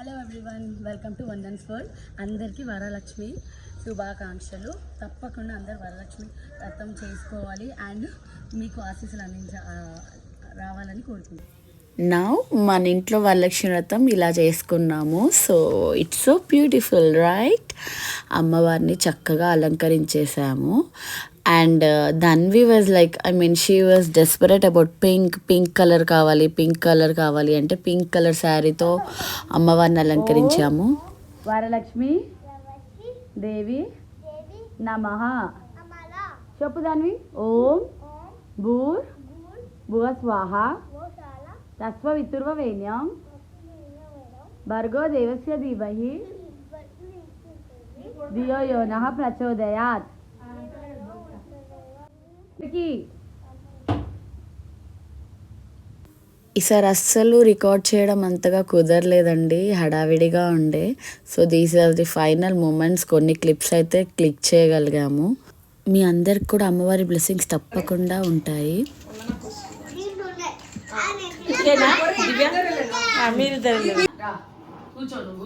Hello everyone, welcome to Vandan's world. అందరికీ వరలక్ష్మి శుభాకాంక్షలు. తప్పకుండా అందరు వరలక్ష్మి వ్రతం చేసుకోవాలి అండ్ మీకు ఆశీస్సులు రావాలని కోరుకుంటున్నాను. నా మన ఇంట్లో వరలక్ష్మి వ్రతం ఇలా చేసుకున్నాము. So it's so beautiful right. అమ్మవారిని చక్కగా అలంకరించేసాము. And Dhanvi was like she was desperate about pink colour కావాలి అంటే పింక్ కలర్ శారీతో అమ్మవారిని అలంకరించాము. వరలక్ష్మి దేవి నమః. చెప్పు ధన్వి. ఓం భూర్ స్వాహ తస్వవితుర్వరేణ్యం భర్గో దేవస్య ధీమహి ధియో యో నః ప్రచోదయాత్. ఈసారి అస్సలు రికార్డ్ చేయడం అంతగా కుదరలేదండి, హడావిడిగా ఉండే. So these are the final moments. కొన్ని క్లిప్స్ అయితే క్లిక్ చేయగలిగాము. మీ అందరికి కూడా అమ్మవారి బ్లెస్సింగ్స్ తప్పకుండా ఉంటాయి.